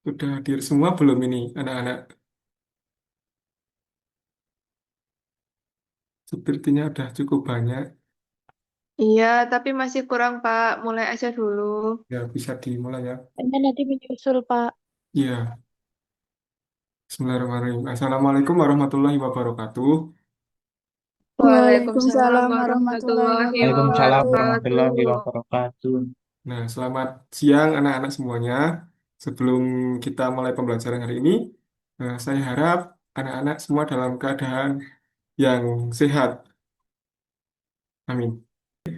Sudah hadir semua belum ini anak-anak? Sepertinya udah cukup banyak. Iya, tapi masih kurang, Pak. Mulai aja dulu. Ya, bisa dimulai ya. Anda nanti menyusul, Pak. Iya, Bismillahirrahmanirrahim. Assalamualaikum warahmatullahi wabarakatuh. Waalaikumsalam Waalaikumsalam warahmatullahi warahmatullahi Waalaikumsalam wabarakatuh. warahmatullahi wabarakatuh. wabarakatuh. Nah, selamat siang anak-anak semuanya. Sebelum kita mulai pembelajaran hari ini, saya harap anak-anak semua dalam keadaan yang sehat. Amin.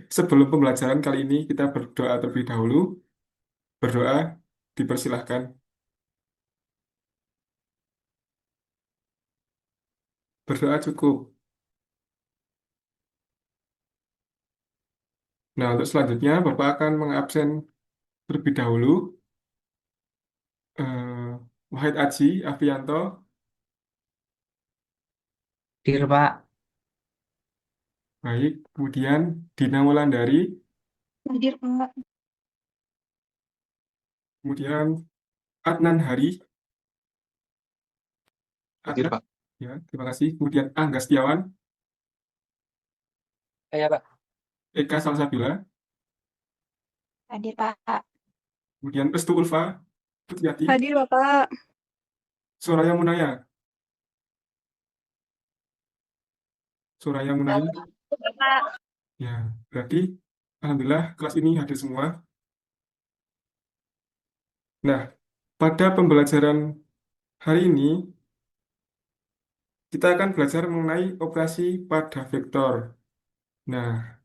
Sebelum pembelajaran kali ini, kita berdoa terlebih dahulu. Berdoa, dipersilahkan. Berdoa cukup. Nah, untuk selanjutnya, Bapak akan mengabsen terlebih dahulu Wahid Aji Afianto. Dir, Pak. Baik, kemudian Dina Wulandari, Hadir, Pak. kemudian Adnan Hari, Hadir, Adnan, Pak. ya, terima kasih. Kemudian Angga Setiawan, Ya, Pak. Eka Salsabila, Hadir, Pak. kemudian Restu Ulfa, Putriati, Hadir, Bapak. Soraya Munaya, Soraya Munaya, Bapak. ya, berarti Alhamdulillah kelas ini hadir semua. Nah, pada pembelajaran hari ini, kita akan belajar mengenai operasi pada vektor. Nah,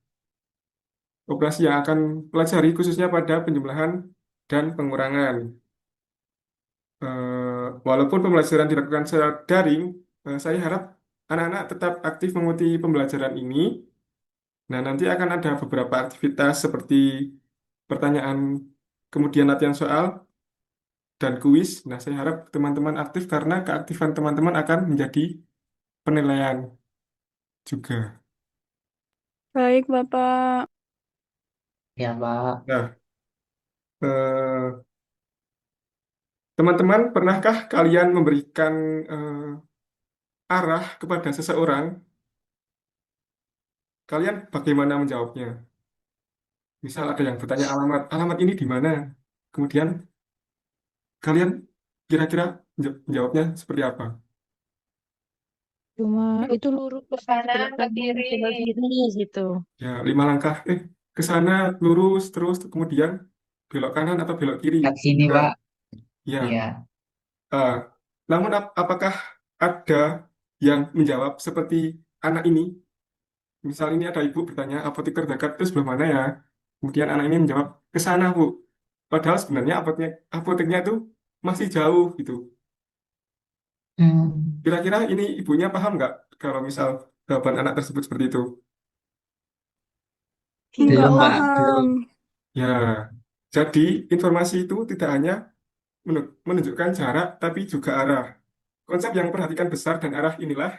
operasi yang akan pelajari khususnya pada penjumlahan dan pengurangan. Walaupun pembelajaran dilakukan secara daring, saya harap anak-anak tetap aktif mengikuti pembelajaran ini. Nah, nanti akan ada beberapa aktivitas seperti pertanyaan, kemudian latihan soal, dan kuis. Nah, saya harap teman-teman aktif karena keaktifan teman-teman akan menjadi penilaian juga. Baik, Bapak. Ya, Pak. Nah, eh, teman-teman, pernahkah kalian memberikan arah kepada seseorang? Kalian bagaimana menjawabnya? Misal ada yang bertanya alamat, alamat ini di mana? Kemudian kalian kira-kira jawabnya seperti apa? Cuma itu lurus ke Kanan, belok ke kanan, kiri. belok kiri gitu. Ya, 5 langkah, ke sana, lurus, terus, kemudian belok kanan atau belok kiri. Lihat sini, Nah, Pak. ya. Iya. eh, namun apakah ada yang menjawab seperti anak ini? Misal ini ada ibu bertanya, apotek terdekat itu sebelah mana ya? Kemudian anak ini menjawab, ke sana, Bu. Padahal sebenarnya apoteknya itu masih jauh gitu. Hmm. Kira-kira ini ibunya paham nggak kalau misal jawaban anak tersebut seperti itu? Enggak Belum, Bingung. Pak. paham. Belum. Ya, jadi informasi itu tidak hanya menunjukkan jarak, tapi juga arah. Konsep yang memperhatikan besar dan arah inilah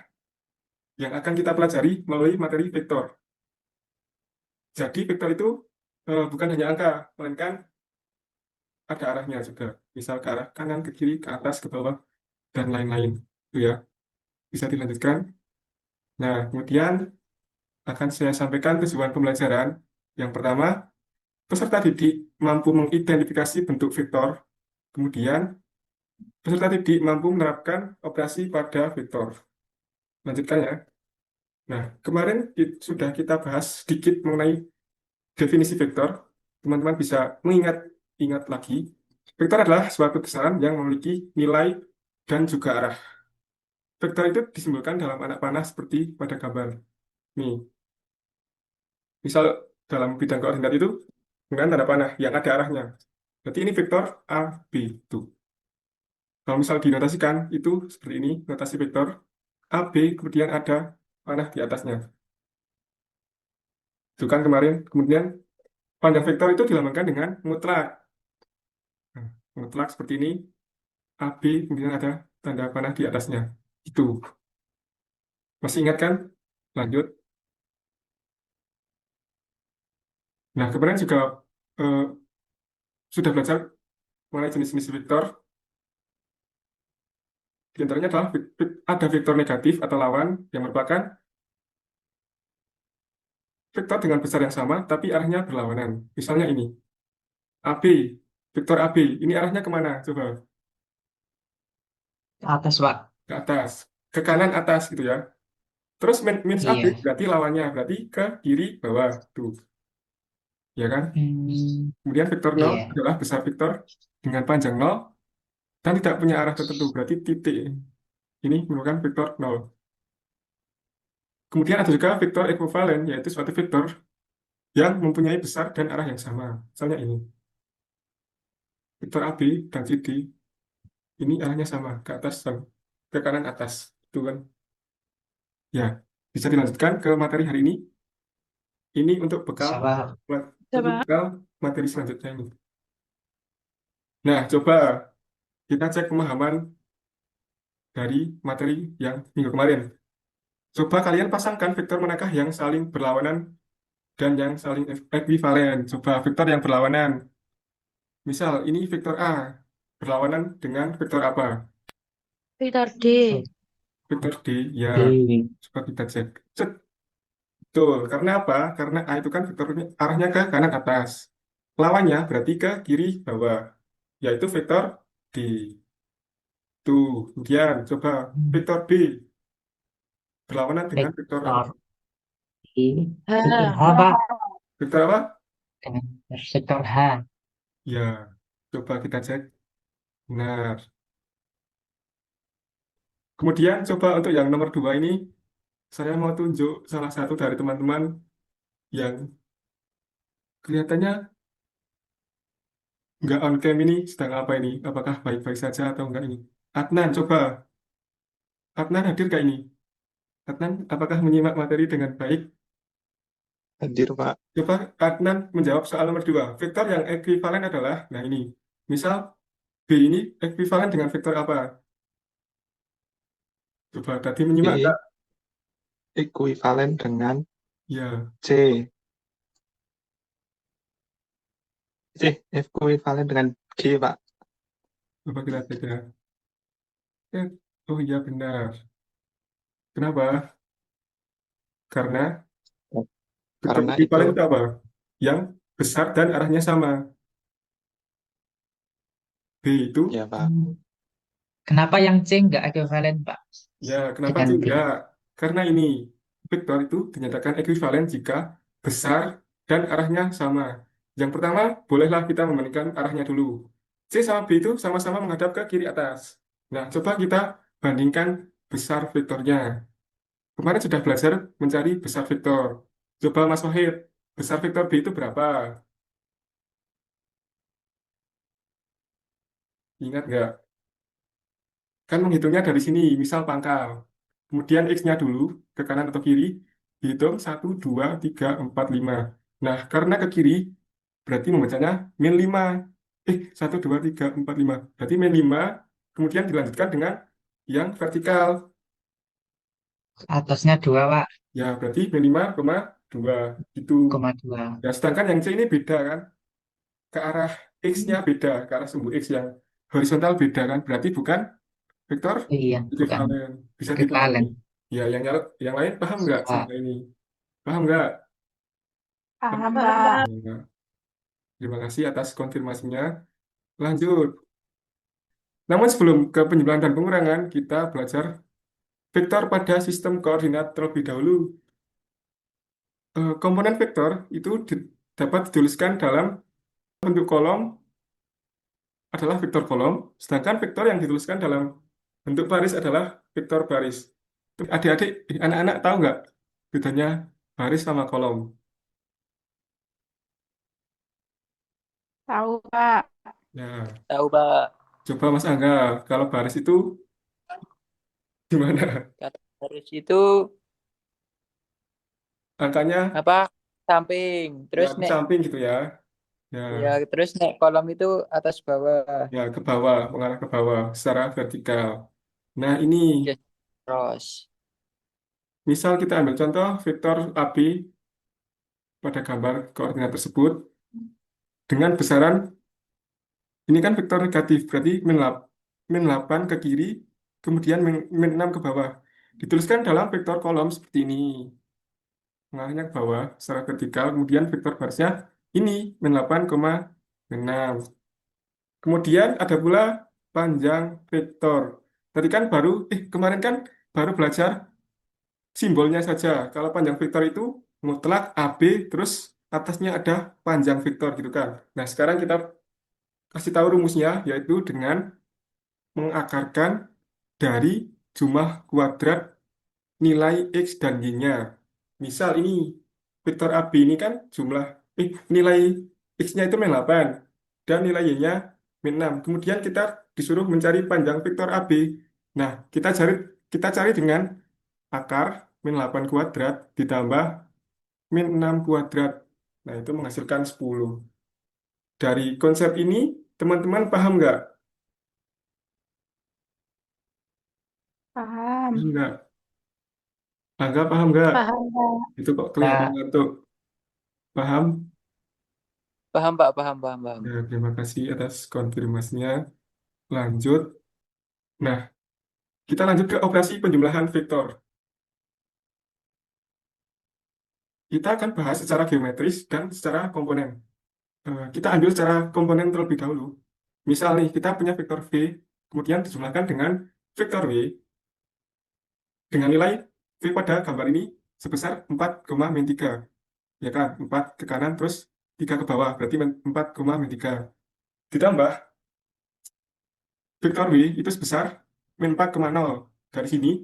yang akan kita pelajari melalui materi vektor. Jadi vektor itu bukan hanya angka, melainkan ada arahnya juga. Misal ke arah kanan, ke kiri, ke atas, ke bawah, dan lain-lain. Itu ya, bisa dilanjutkan. Nah, kemudian akan saya sampaikan tujuan pembelajaran. Yang pertama, peserta didik mampu mengidentifikasi bentuk vektor, kemudian peserta didik mampu menerapkan operasi pada vektor. Lanjutkan ya. Nah, kemarin sudah kita bahas sedikit mengenai definisi vektor. Teman-teman bisa mengingat lagi. Vektor adalah suatu besaran yang memiliki nilai dan juga arah. Vektor itu disimbolkan dalam anak panah seperti pada gambar. Nih, misal dalam bidang koordinat itu dengan tanda panah yang ada arahnya. Berarti ini vektor A, B itu. Kalau misal dinotasikan itu seperti ini, notasi vektor A, B, kemudian ada panah di atasnya. Itu kan kemarin. Kemudian panjang vektor itu dilambangkan dengan mutlak. Nah, mutlak seperti ini, A, B, kemudian ada tanda panah di atasnya. Itu. Masih ingat kan? Lanjut. Nah, kemarin juga eh, sudah belajar mengenai jenis-jenis vektor. Di antaranya adalah ada vektor negatif atau lawan yang merupakan vektor dengan besar yang sama tapi arahnya berlawanan. Misalnya ini, AB, vektor AB, ini arahnya kemana? Coba, Ke atas, Pak. ke atas, ke kanan atas gitu ya. Terus minus AB Iya. berarti lawannya, berarti ke kiri bawah, tuh, ya kan? Hmm, Kemudian vektor nol iya. adalah besar vektor dengan panjang nol dan tidak punya arah tertentu, berarti titik. Ini merupakan vektor nol. Kemudian ada juga vektor ekivalen, yaitu suatu vektor yang mempunyai besar dan arah yang sama. Misalnya ini, vektor AB dan CD, ini arahnya sama, ke atas dan ke kanan atas. Itu kan. Ya, bisa dilanjutkan ke materi hari ini. Ini untuk bekal, Bisa, Pak. untuk Pak. bekal materi selanjutnya ini. Nah, coba kita cek pemahaman dari materi yang minggu kemarin. Coba kalian pasangkan vektor manakah yang saling berlawanan dan yang saling ekuivalen. Coba vektor yang berlawanan. Misal, ini vektor A berlawanan dengan vektor apa? Vektor D. Vektor D, ya. Oke. Coba kita cek. Cek. Betul. Karena apa? Karena A itu kan vektornya arahnya ke kanan atas. Lawannya berarti ke kiri bawah, yaitu vektor D. Tuh, kemudian coba vektor B berlawanan dengan vektor apa? Vektor I. Vektor H, H. Pak. Vektor apa? Dengan vektor H. Ya, coba kita cek. Benar. Kemudian coba untuk yang nomor dua ini, saya mau tunjuk salah satu dari teman-teman yang kelihatannya nggak on cam ini sedang apa ini? Apakah baik-baik saja atau enggak ini? Adnan, coba. Adnan hadir nggak ini? Adnan, apakah menyimak materi dengan baik? Hadir, Pak. Coba Adnan menjawab soal nomor dua. Vektor yang ekuivalen adalah, nah ini. Misal B ini ekuivalen dengan vektor apa? Coba tadi menyimak B nggak? ekuivalen dengan Ya, C. Ekuivalen dengan G, Pak. coba kita cek ya. Eh, oh iya benar. Kenapa? Karena vektor Karena itu, ekuivalen itu apa? Yang besar dan arahnya sama. B itu, ya, Pak. Kenapa yang C nggak ekuivalen, Pak? ya kenapa Dengan sih B. enggak? Karena ini, vektor itu dinyatakan ekuivalen jika besar dan arahnya sama. Yang pertama, bolehlah kita membandingkan arahnya dulu. C sama B itu sama-sama menghadap ke kiri atas. Nah, coba kita bandingkan besar vektornya. Kemarin sudah belajar mencari besar vektor. Coba Mas Wahid, besar vektor B itu berapa? Ingat nggak? Kan menghitungnya dari sini, misal pangkal. Kemudian X-nya dulu, ke kanan atau kiri, dihitung 1, 2, 3, 4, 5. Nah, karena ke kiri, berarti membacanya min 5. 1, 2, 3, 4, 5. Berarti min 5, kemudian dilanjutkan dengan yang vertikal. Atasnya 2, Pak. Ya, berarti min 5,2. Itu. 2,2. Ya, sedangkan yang C ini beda kan? Ke arah X-nya beda, ke arah sumbu X yang horizontal beda kan? Berarti bukan vektor Iya, bukan ekuivalen. Bisa dipahami. ekuivalen. Ya, yang lain paham nggak Pak. sampai ini? Paham nggak? Paham, Pak. Ya, terima kasih atas konfirmasinya. Lanjut. Namun sebelum ke penjumlahan dan pengurangan, kita belajar vektor pada sistem koordinat terlebih dahulu. Komponen vektor itu dapat dituliskan dalam bentuk kolom adalah vektor kolom, sedangkan vektor yang dituliskan dalam bentuk baris adalah vektor baris. Adik-adik, anak-anak tahu nggak bedanya baris sama kolom? Tahu, Pak. Ya, Tahu Pak, coba Mas Angga, kalau baris itu gimana? kata harus itu Angkanya apa samping, ya terus ke nek samping gitu ya. Ya, ya terus nek kolom itu atas bawah, ya ke bawah, mengarah ke bawah secara vertikal. Nah, ini ya terus misal kita ambil contoh vektor AB pada gambar koordinat tersebut dengan besaran ini kan vektor negatif, berarti min 8 ke kiri kemudian min 6 ke bawah. Dituliskan dalam vektor kolom seperti ini. Mengarahnya ke bawah secara vertikal, kemudian vektor barisnya ini, min 8, min 6. Kemudian ada pula panjang vektor. Tadi kan kemarin kan baru belajar simbolnya saja. Kalau panjang vektor itu mutlak AB, terus atasnya ada panjang vektor gitu kan. Nah, sekarang kita kasih tahu rumusnya, yaitu dengan mengakarkan dari jumlah kuadrat nilai X dan Y-nya. Misal ini, vektor AB ini kan nilai X-nya itu min 8, dan nilai Y-nya min 6. Kemudian kita disuruh mencari panjang vektor AB. Nah, kita cari dengan akar min 8 kuadrat ditambah min 6 kuadrat. Nah, itu menghasilkan 10. Dari konsep ini, teman-teman paham nggak? Paham. Paham nggak? Angga paham nggak? Paham, Pak. Itu kok kelihatan Nah, ngantuk. Paham? Paham, Pak. Paham, paham, paham. Ya, terima kasih atas konfirmasinya. Lanjut. Nah, kita lanjut ke operasi penjumlahan vektor. Kita akan bahas secara geometris dan secara komponen. Kita ambil secara komponen terlebih dahulu. Misal nih, kita punya vektor V, kemudian dijumlahkan dengan vektor W, dengan nilai V pada gambar ini sebesar 4, min 3. Ya kan, 4 ke kanan, terus 3 ke bawah, berarti 4, min 3. Ditambah vektor W itu sebesar min 4,0 dari sini,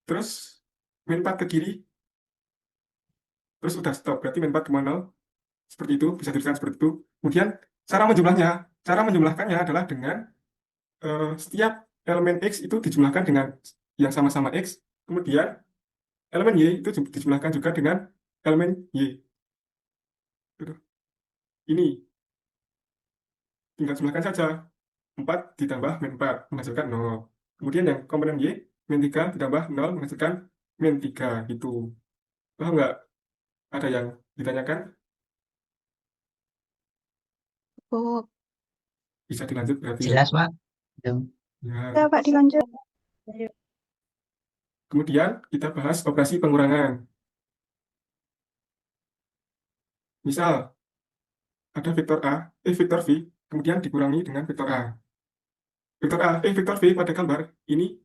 terus min 4 ke kiri, terus udah stop, berarti min 4,0, seperti itu, bisa dituliskan seperti itu. Kemudian cara menjumlahkannya adalah dengan setiap elemen X itu dijumlahkan dengan yang sama-sama X, kemudian elemen Y itu dijumlahkan juga dengan elemen Y. Gitu. Ini tinggal jumlahkan saja. 4 ditambah min 4 menghasilkan 0. Kemudian yang komponen Y, min 3 ditambah 0 menghasilkan min 3 gitu. Paham nggak? Ada yang ditanyakan? Oh, Bisa dilanjut berarti. jelas, Pak. Belum. Ya. Ya, Pak, dilanjut. Kemudian kita bahas operasi pengurangan. Misal, ada vektor V, kemudian dikurangi dengan vektor A. Vektor V pada gambar ini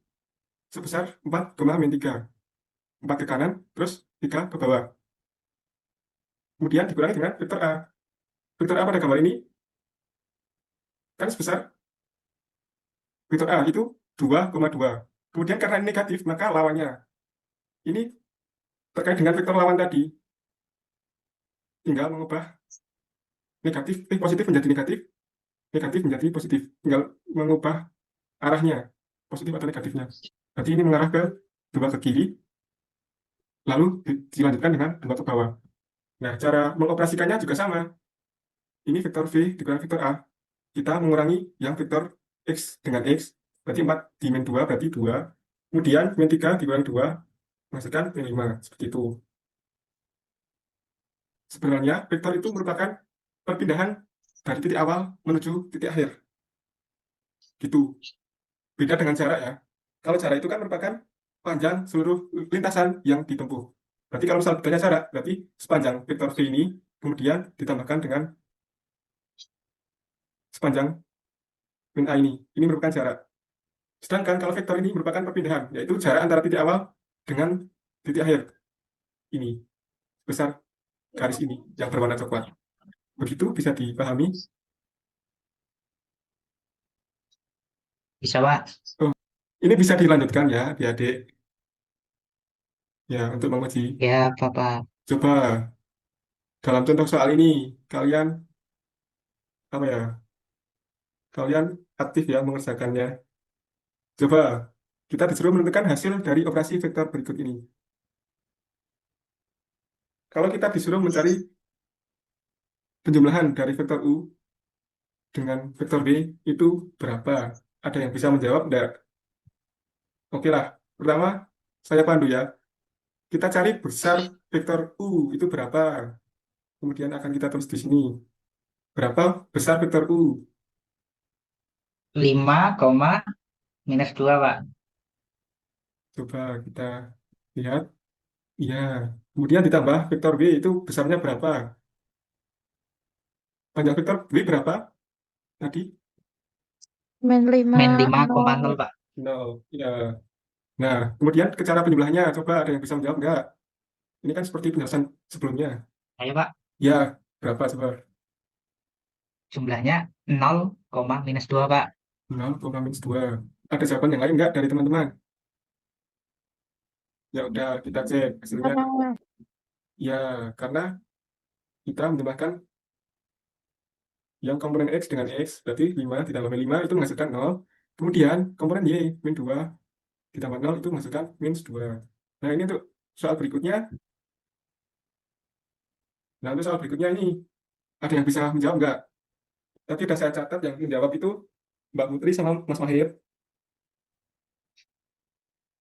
sebesar 4, min 3. 4 ke kanan, terus 3 ke bawah. Kemudian dikurangi dengan vektor A. Vektor A pada gambar ini kan sebesar vektor A itu 2,2. Kemudian karena ini negatif, maka lawannya. Ini terkait dengan vektor lawan tadi. Tinggal mengubah positif menjadi negatif, negatif menjadi positif. Tinggal mengubah arahnya, positif atau negatifnya. Berarti ini mengarah ke 2 ke kiri, lalu dilanjutkan dengan 2 ke bawah. Nah, cara mengoperasikannya juga sama. Ini vektor V dikurangi vektor A. Kita mengurangi yang vektor X dengan X, berarti 4 di min 2, berarti 2. Kemudian min 3 dikurangi 2, menghasilkan min 5, seperti itu. Sebenarnya, vektor itu merupakan perpindahan dari titik awal menuju titik akhir. Gitu. Beda dengan jarak ya. Kalau jarak itu kan merupakan panjang seluruh lintasan yang ditempuh. Berarti kalau misal bedanya jarak, berarti sepanjang vektor V ini kemudian ditambahkan dengan sepanjang min A ini. Ini merupakan jarak. Sedangkan kalau vektor ini merupakan perpindahan, yaitu jarak antara titik awal dengan titik akhir. Ini. Besar garis ini yang berwarna coklat. Begitu bisa dipahami. Bisa, Pak. Ini bisa dilanjutkan ya, adik-adik. Ya, untuk menguji. Ya, Bapak. Coba dalam contoh soal ini, kalian apa ya? Kalian aktif ya mengerjakannya. Coba kita disuruh menentukan hasil dari operasi vektor berikut ini. Kalau kita disuruh mencari penjumlahan dari vektor U dengan vektor B itu berapa? Ada yang bisa menjawab enggak? Oke lah, pertama saya pandu ya. Kita cari besar vektor U itu berapa? Kemudian akan kita tulis di sini. Berapa besar vektor U? 5, minus 2, Pak. Coba kita lihat. Iya. Kemudian ditambah vektor W itu besarnya berapa? Panjang vektor W berapa tadi? Min 5, Min 5,0 0. Pak. 0. Ya. Nah, kemudian ke cara penjumlahannya. Coba ada yang bisa menjawab nggak? Ini kan seperti penjelasan sebelumnya. Ayo Pak, Ya, berapa coba? jumlahnya 0, minus 2 Pak. 0,-2. Ada jawaban yang lain nggak dari teman-teman? Ya udah, kita cek hasilnya. Karena Ya, karena kita menambahkan yang komponen X dengan X, berarti 5 ditambah 5 itu menghasilkan 0. Kemudian komponen Y, min 2 ditambah 0 itu menghasilkan minus 2. Nah, ini untuk soal berikutnya. Nah, untuk soal berikutnya ini, ada yang bisa menjawab nggak? Tadi sudah saya catat yang menjawab itu Mbak Putri sama Mas Mahir.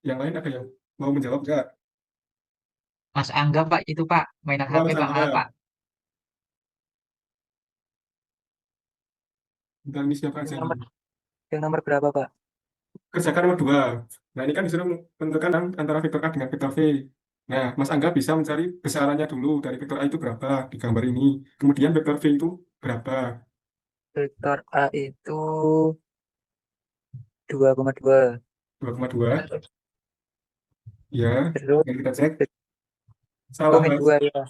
Yang lain ada yang mau menjawab nggak? Mas Angga Pak, itu Pak. Mainan Wah, HP Mas Pak, Angga. maaf Pak. Bentar, ini siapa aja Yang nih? nomor yang nomor berapa, Pak? Kerjakan nomor 2. Nah, ini kan disuruh menentukan antara vektor A dengan vektor V. Nah, Mas Angga bisa mencari besarannya dulu dari vektor A itu berapa di gambar ini. Kemudian vektor V itu berapa? Vektor A itu 2,2. 2,2. Ya, Terus yang kita cek. oh, Salah, min Mas. 2 ya.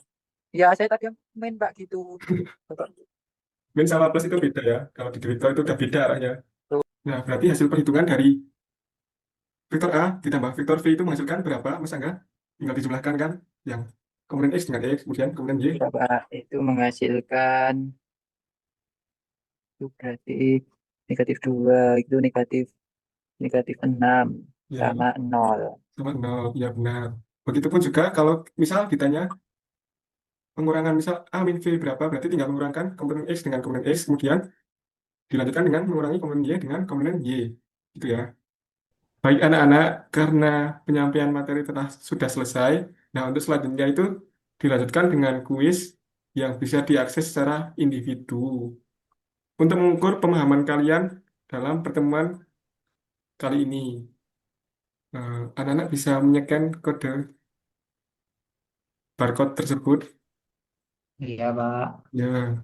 Ya, saya tadi main, Pak, gitu. Bapak. Min sama plus itu beda ya. Kalau di vektor itu udah beda arahnya. Tuh, Nah, berarti hasil perhitungan dari vektor A ditambah vektor V itu menghasilkan berapa, Mas Angga? Tinggal dijumlahkan kan? Yang komponen X dengan X, kemudian komponen Y. ya, Pak, itu menghasilkan itu berarti negatif 2, itu negatif negatif 6 Ya, sama 0. sama 0. Ya, benar. Begitupun juga kalau misal ditanya pengurangan misal A min V berapa, berarti tinggal mengurangkan komponen X dengan komponen X, kemudian dilanjutkan dengan mengurangi komponen Y dengan komponen Y. Gitu ya. Baik anak-anak, karena penyampaian materi telah sudah selesai, nah untuk selanjutnya itu dilanjutkan dengan kuis yang bisa diakses secara individu. Untuk mengukur pemahaman kalian dalam pertemuan kali ini, anak-anak bisa menyekan kode barcode tersebut. Iya Pak. Ya,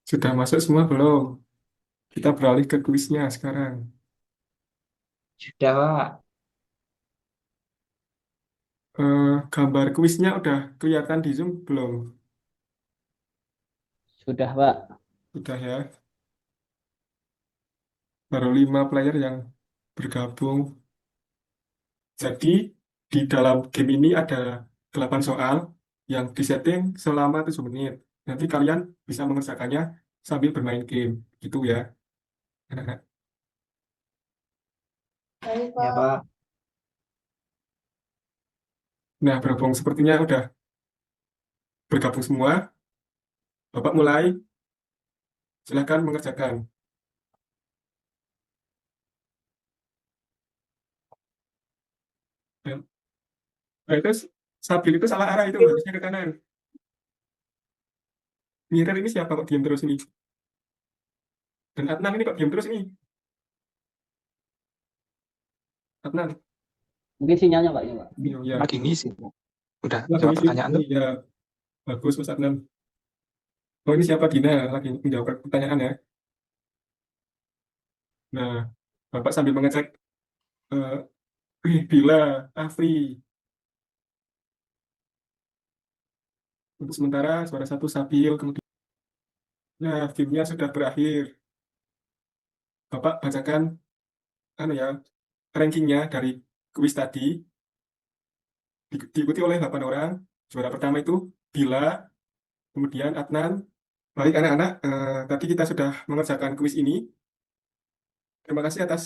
sudah masuk semua belum? Kita beralih ke kuisnya sekarang. Sudah Pak. Gambar kuisnya udah kelihatan di Zoom belum? Sudah Pak. Sudah ya. Baru 5 player yang bergabung. Jadi di dalam game ini ada 8 soal yang disetting selama 7 menit. Nanti kalian bisa mengerjakannya sambil bermain game. Gitu ya. Anak-anak. Baik, Ya Pak. Pak. Nah, berhubung sepertinya udah bergabung semua, Bapak mulai. Silahkan mengerjakan. Ya. Nah, itu Sabil itu salah arah itu harusnya ke kanan. Mirror ini siapa kok diam terus ini? Dan Adnan ini kok diam terus ini? Adnan, Mungkin sinyalnya Pak ya Pak. iya, ya. Lagi ngisi. Udah Lagi jawab isi. pertanyaan tuh. Iya, bagus Mas Adnan. Oh, ini siapa Dina lagi menjawab pertanyaan ya. Nah, Bapak sambil mengecek Bila, Afri. Untuk sementara suara satu Sabil, kemudian nah, gamenya sudah berakhir. Bapak bacakan anu ya, rankingnya dari kuis tadi diikuti oleh 8 orang. Juara pertama itu Bila, kemudian Adnan. Baik anak-anak, tadi kita sudah mengerjakan kuis ini. Terima kasih atas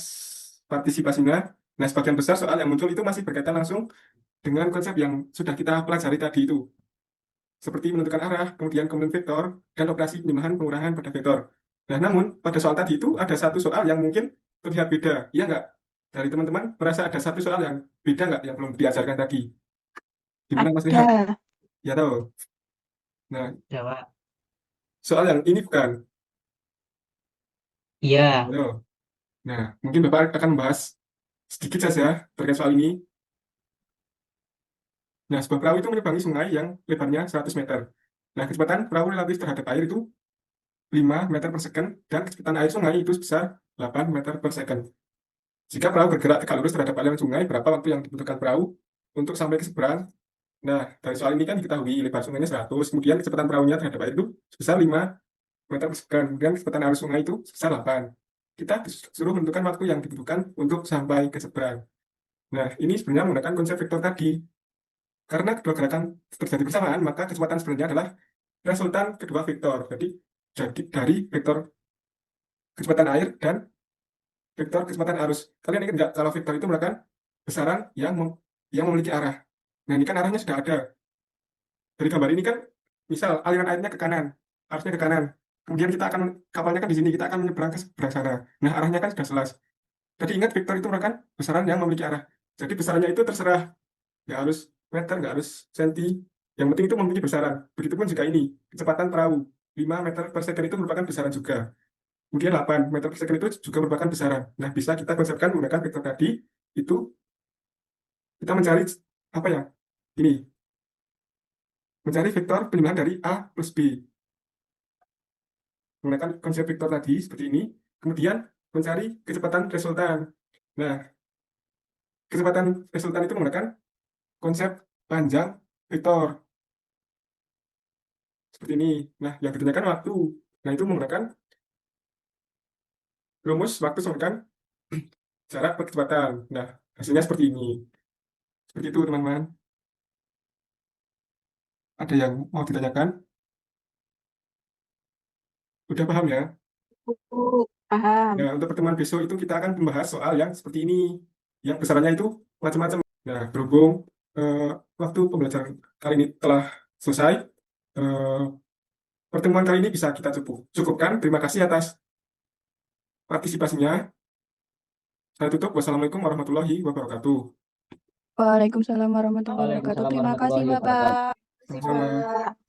partisipasinya. Nah, sebagian besar soal yang muncul itu masih berkaitan langsung dengan konsep yang sudah kita pelajari tadi itu. Seperti menentukan arah, kemudian komponen vektor, dan operasi penjumlahan pengurangan pada vektor. Nah, namun pada soal tadi itu ada satu soal yang mungkin terlihat beda. Iya nggak? Dari teman-teman merasa ada satu soal yang beda nggak yang belum diajarkan tadi? Gimana Mas Rehat? Ada. Ya tahu. Nah, Ya Pak. soal yang ini bukan. Iya. Tahu. Nah, mungkin Bapak akan membahas sedikit saja terkait soal ini. Nah, sebuah perahu itu menyeberangi sungai yang lebarnya 100 meter. Nah, kecepatan perahu relatif terhadap air itu 5 meter per second, dan kecepatan air sungai itu sebesar 8 meter per second. Jika perahu bergerak tegak lurus terhadap aliran sungai, berapa waktu yang dibutuhkan perahu untuk sampai ke seberang? Nah, dari soal ini kan diketahui lebar sungainya 100, kemudian kecepatan perahunya terhadap air itu sebesar 5 meter per second, kemudian kecepatan arus sungai itu sebesar 8. Kita disuruh menentukan waktu yang dibutuhkan untuk sampai ke seberang. Nah, ini sebenarnya menggunakan konsep vektor tadi. Karena kedua gerakan terjadi bersamaan, maka kecepatan sebenarnya adalah resultan kedua vektor. Jadi dari vektor kecepatan air dan vektor kecepatan arus. Kalian ingat nggak kalau vektor itu merupakan besaran yang memiliki arah. Nah, ini kan arahnya sudah ada. Dari gambar ini kan, misal aliran airnya ke kanan, arusnya ke kanan. Kemudian kapalnya kan di sini, kita akan menyeberang ke seberang sana. Nah, arahnya kan sudah jelas. Jadi ingat, vektor itu merupakan besaran yang memiliki arah. Jadi besarannya itu terserah, nggak harus meter, nggak harus senti. Yang penting itu memiliki besaran. Begitupun juga ini, kecepatan perahu 5 meter per second itu merupakan besaran juga. Kemudian 8 meter per second itu juga merupakan besaran. Nah, bisa kita konsepkan menggunakan vektor tadi, itu kita mencari apa ya? Ini, mencari vektor penjumlahan dari A plus B. Menggunakan konsep vektor tadi seperti ini, kemudian mencari kecepatan resultan. Nah, kecepatan resultan itu menggunakan konsep panjang vektor. Seperti ini. Nah, yang ditanyakan waktu. Nah, itu menggunakan rumus waktu sama dengan jarak per kecepatan. Nah, hasilnya seperti ini. Seperti itu, teman-teman. Ada yang mau ditanyakan? Udah paham ya? Paham. Nah, untuk pertemuan besok itu kita akan membahas soal yang seperti ini. Yang besarannya itu macam-macam. Nah, berhubung waktu pembelajaran kali ini telah selesai, pertemuan kali ini bisa kita cukupkan. Terima kasih atas partisipasinya. Saya tutup. Wassalamualaikum warahmatullahi wabarakatuh. Waalaikumsalam warahmatullahi wabarakatuh. Waalaikumsalam Terima kasih, warahmatullahi wabarakatuh. Bapak. Sama-sama.